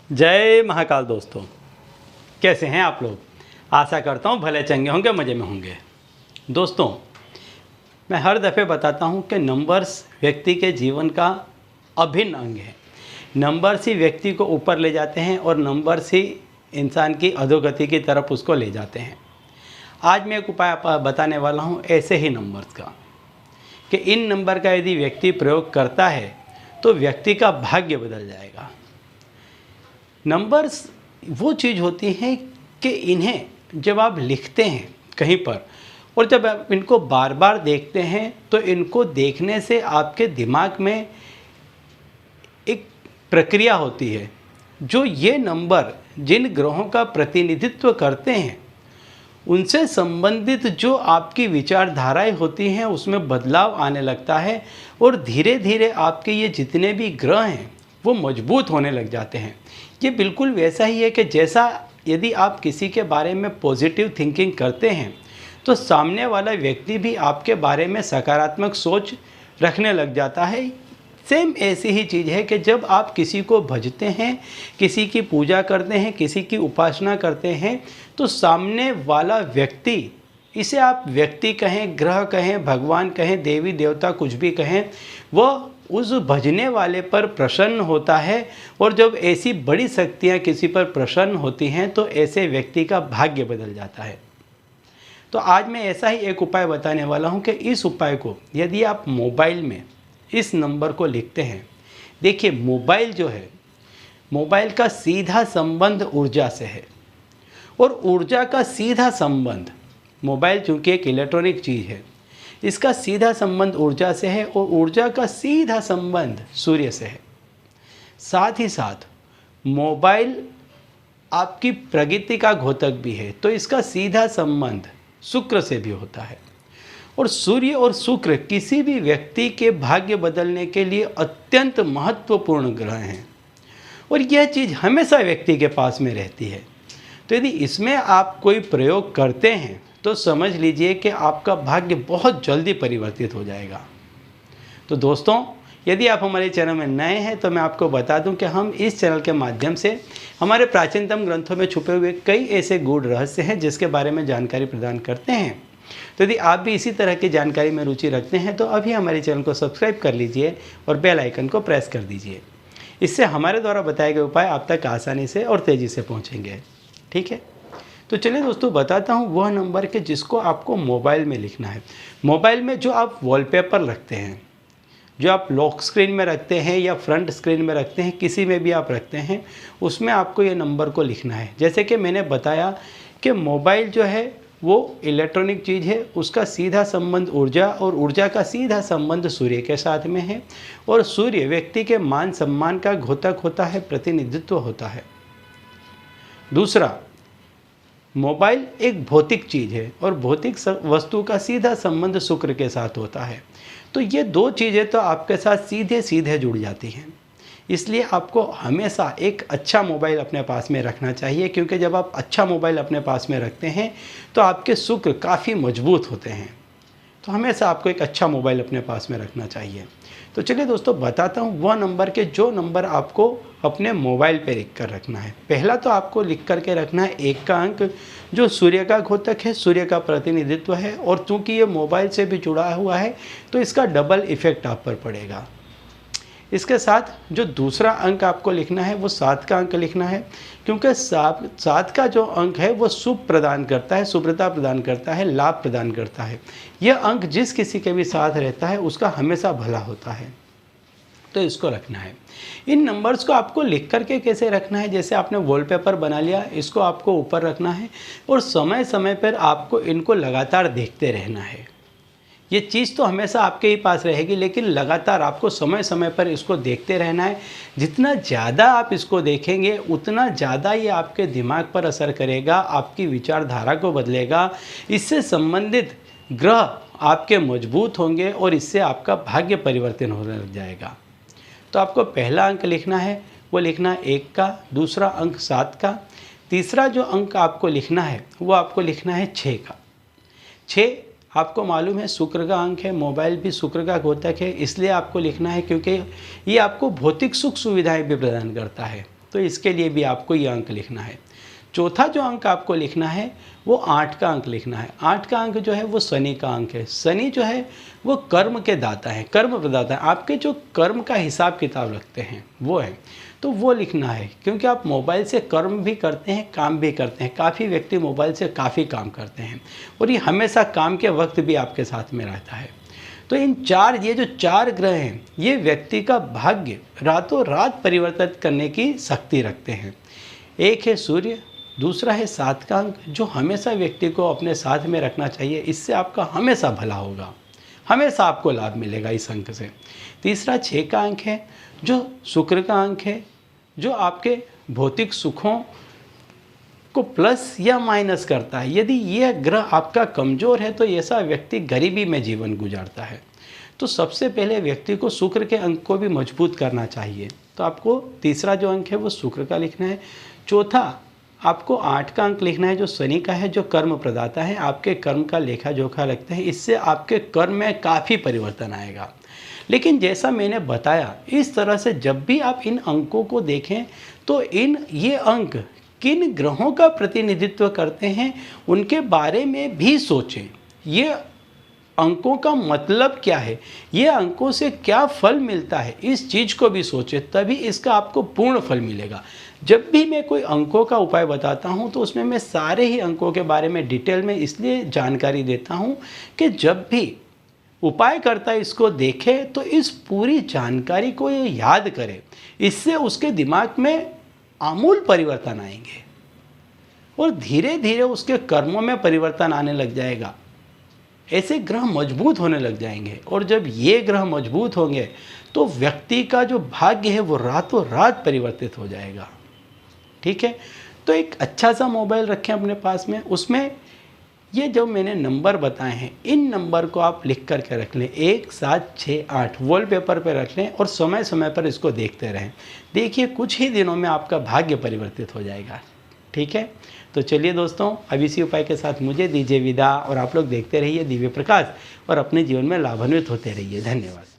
जय महाकाल दोस्तों, कैसे हैं आप लोग। आशा करता हूँ भले चंगे होंगे, मज़े में होंगे। दोस्तों, मैं हर दफ़े बताता हूँ कि नंबर्स व्यक्ति के जीवन का अभिन्न अंग है। नंबर्स ही व्यक्ति को ऊपर ले जाते हैं और नंबर्स ही इंसान की अधोगति की तरफ उसको ले जाते हैं। आज मैं एक उपाय बताने वाला हूँ ऐसे ही नंबर्स का, कि इन नंबर का यदि व्यक्ति प्रयोग करता है तो व्यक्ति का भाग्य बदल जाएगा। नंबर्स वो चीज़ होती हैं कि इन्हें जब आप लिखते हैं कहीं पर और जब आप इनको बार बार देखते हैं तो इनको देखने से आपके दिमाग में एक प्रक्रिया होती है। जो ये नंबर जिन ग्रहों का प्रतिनिधित्व करते हैं उनसे संबंधित जो आपकी विचारधाराएं होती हैं उसमें बदलाव आने लगता है और धीरे धीरे आपके ये जितने भी ग्रह हैं वो मजबूत होने लग जाते हैं। ये बिल्कुल वैसा ही है कि जैसा यदि आप किसी के बारे में पॉजिटिव थिंकिंग करते हैं तो सामने वाला व्यक्ति भी आपके बारे में सकारात्मक सोच रखने लग जाता है। सेम ऐसी ही चीज़ है कि जब आप किसी को भजते हैं, किसी की पूजा करते हैं, किसी की उपासना करते हैं तो सामने वाला व्यक्ति, इसे आप व्यक्ति कहें, ग्रह कहें, भगवान कहें, देवी देवता कुछ भी कहें, वह उस भजने वाले पर प्रसन्न होता है। और जब ऐसी बड़ी शक्तियाँ किसी पर प्रसन्न होती हैं तो ऐसे व्यक्ति का भाग्य बदल जाता है। तो आज मैं ऐसा ही एक उपाय बताने वाला हूँ कि इस उपाय को यदि आप मोबाइल में इस नंबर को लिखते हैं, देखिए मोबाइल जो है, मोबाइल का सीधा संबंध ऊर्जा से है और ऊर्जा का सीधा संबंध, मोबाइल चूँकि एक इलेक्ट्रॉनिक चीज़ है, इसका सीधा संबंध ऊर्जा से है और ऊर्जा का सीधा संबंध सूर्य से है। साथ ही साथ मोबाइल आपकी प्रगति का घोतक भी है, तो इसका सीधा संबंध शुक्र से भी होता है। और सूर्य और शुक्र किसी भी व्यक्ति के भाग्य बदलने के लिए अत्यंत महत्वपूर्ण ग्रह हैं और यह चीज़ हमेशा व्यक्ति के पास में रहती है। तो यदि इसमें आप कोई प्रयोग करते हैं तो समझ लीजिए कि आपका भाग्य बहुत जल्दी परिवर्तित हो जाएगा। तो दोस्तों, यदि आप हमारे चैनल में नए हैं तो मैं आपको बता दूं कि हम इस चैनल के माध्यम से हमारे प्राचीनतम ग्रंथों में छुपे हुए कई ऐसे गूढ़ रहस्य हैं जिसके बारे में जानकारी प्रदान करते हैं। तो यदि आप भी इसी तरह की जानकारी में रुचि रखते हैं तो अभी हमारे चैनल को सब्सक्राइब कर लीजिए और बेल आइकन को प्रेस कर दीजिए। इससे हमारे द्वारा बताए गए उपाय आप तक आसानी से और तेज़ी से पहुँचेंगे। ठीक है, तो चलिए दोस्तों, बताता हूँ वह नंबर के जिसको आपको मोबाइल में लिखना है। मोबाइल में जो आप वॉलपेपर रखते हैं, जो आप लॉक स्क्रीन में रखते हैं या फ्रंट स्क्रीन में रखते हैं, किसी में भी आप रखते हैं, उसमें आपको ये नंबर को लिखना है। जैसे कि मैंने बताया कि मोबाइल जो है वो इलेक्ट्रॉनिक चीज़ है, उसका सीधा संबंध ऊर्जा और ऊर्जा का सीधा संबंध सूर्य के साथ में है और सूर्य व्यक्ति के मान सम्मान का घोतक होता है, प्रतिनिधित्व होता है। दूसरा, मोबाइल एक भौतिक चीज़ है और भौतिक वस्तु का सीधा संबंध शुक्र के साथ होता है। तो ये दो चीज़ें तो आपके साथ सीधे सीधे जुड़ जाती हैं। इसलिए आपको हमेशा एक अच्छा मोबाइल अपने पास में रखना चाहिए, क्योंकि जब आप अच्छा मोबाइल अपने पास में रखते हैं तो आपके शुक्र काफ़ी मजबूत होते हैं। तो हमेशा आपको एक अच्छा मोबाइल अपने पास में रखना चाहिए। तो चलिए दोस्तों, बताता हूँ वह नंबर के जो नंबर आपको अपने मोबाइल पे लिख कर रखना है। पहला तो आपको लिख करके रखना है 1 का अंक, जो सूर्य का घोतक है, सूर्य का प्रतिनिधित्व है और चूँकि ये मोबाइल से भी जुड़ा हुआ है तो इसका डबल इफ़ेक्ट आप पर पड़ेगा। इसके साथ जो दूसरा अंक आपको लिखना है वो 7 का अंक लिखना है, क्योंकि 7 का जो अंक है वो शुभ प्रदान करता है, शुभ्रता प्रदान करता है, लाभ प्रदान करता है। यह अंक जिस किसी के भी साथ रहता है उसका हमेशा भला होता है, तो इसको रखना है। इन नंबर्स को आपको लिख करके कैसे रखना है, जैसे आपने वॉलपेपर बना लिया, इसको आपको ऊपर रखना है और समय समय पर आपको इनको लगातार देखते रहना है। ये चीज़ तो हमेशा आपके ही पास रहेगी, लेकिन लगातार आपको समय समय पर इसको देखते रहना है। जितना ज़्यादा आप इसको देखेंगे उतना ज़्यादा ये आपके दिमाग पर असर करेगा, आपकी विचारधारा को बदलेगा। इससे संबंधित ग्रह आपके मजबूत होंगे और इससे आपका भाग्य परिवर्तन होने लग जाएगा। तो आपको पहला अंक लिखना है वो लिखना है 1 का, दूसरा अंक 7 का, तीसरा जो अंक आपको लिखना है वो आपको लिखना है 6 का। 6 आपको मालूम है शुक्र का अंक है, मोबाइल भी शुक्र का घोतक है, इसलिए आपको लिखना है क्योंकि ये आपको भौतिक सुख सुविधाएं भी प्रदान करता है तो इसके लिए भी आपको ये अंक लिखना है। चौथा जो अंक आपको लिखना है वो 8 का अंक लिखना है। 8 का अंक जो है वो शनि का अंक है। शनि जो है वो कर्म के दाता है, कर्म प्रदाता है, आपके जो कर्म का हिसाब किताब रखते हैं वो है, तो वो लिखना है। क्योंकि आप मोबाइल से कर्म भी करते हैं, काम भी करते हैं। काफ़ी व्यक्ति मोबाइल से काफ़ी काम करते हैं और ये हमेशा काम के वक्त भी आपके साथ में रहता है। तो ये जो 4 ग्रह हैं ये व्यक्ति का भाग्य रातों रात परिवर्तित करने की शक्ति रखते हैं। एक है सूर्य, दूसरा है 7 का अंक जो हमेशा व्यक्ति को अपने साथ में रखना चाहिए। इससे आपका हमेशा भला होगा, हमेशा आपको लाभ मिलेगा इस अंक से। तीसरा 6 का अंक है जो शुक्र का अंक है, जो आपके भौतिक सुखों को प्लस या माइनस करता है। यदि यह ग्रह आपका कमज़ोर है तो ऐसा व्यक्ति गरीबी में जीवन गुजारता है। तो सबसे पहले व्यक्ति को शुक्र के अंक को भी मजबूत करना चाहिए। तो आपको तीसरा जो अंक है वो शुक्र का लिखना है। चौथा आपको 8 का अंक लिखना है जो शनि का है, जो कर्म प्रदाता है, आपके कर्म का लेखा जोखा रखते हैं। इससे आपके कर्म में काफ़ी परिवर्तन आएगा। लेकिन जैसा मैंने बताया इस तरह से जब भी आप इन अंकों को देखें तो ये अंक किन ग्रहों का प्रतिनिधित्व करते हैं उनके बारे में भी सोचें। ये अंकों का मतलब क्या है, ये अंकों से क्या फल मिलता है, इस चीज़ को भी सोचें, तभी इसका आपको पूर्ण फल मिलेगा। जब भी मैं कोई अंकों का उपाय बताता हूँ तो उसमें मैं सारे ही अंकों के बारे में डिटेल में इसलिए जानकारी देता हूँ कि जब भी उपाय करता इसको देखे तो इस पूरी जानकारी को ये याद करे। इससे उसके दिमाग में आमूल परिवर्तन आएंगे और धीरे धीरे उसके कर्मों में परिवर्तन आने लग जाएगा। ऐसे ग्रह मजबूत होने लग जाएंगे और जब ये ग्रह मजबूत होंगे तो व्यक्ति का जो भाग्य है वो रातों रात परिवर्तित हो जाएगा। ठीक है, तो एक अच्छा सा मोबाइल रखें अपने पास में, उसमें ये जो मैंने नंबर बताए हैं इन नंबर को आप लिख करके रख लें, 1 7 6 8 वॉलपेपर पर रख लें और समय समय पर इसको देखते रहें। देखिए कुछ ही दिनों में आपका भाग्य परिवर्तित हो जाएगा। ठीक है, तो चलिए दोस्तों अब इसी उपाय के साथ मुझे दीजिए विदा और आप लोग देखते रहिए दिव्य प्रकाश और अपने जीवन में लाभान्वित होते रहिए। धन्यवाद।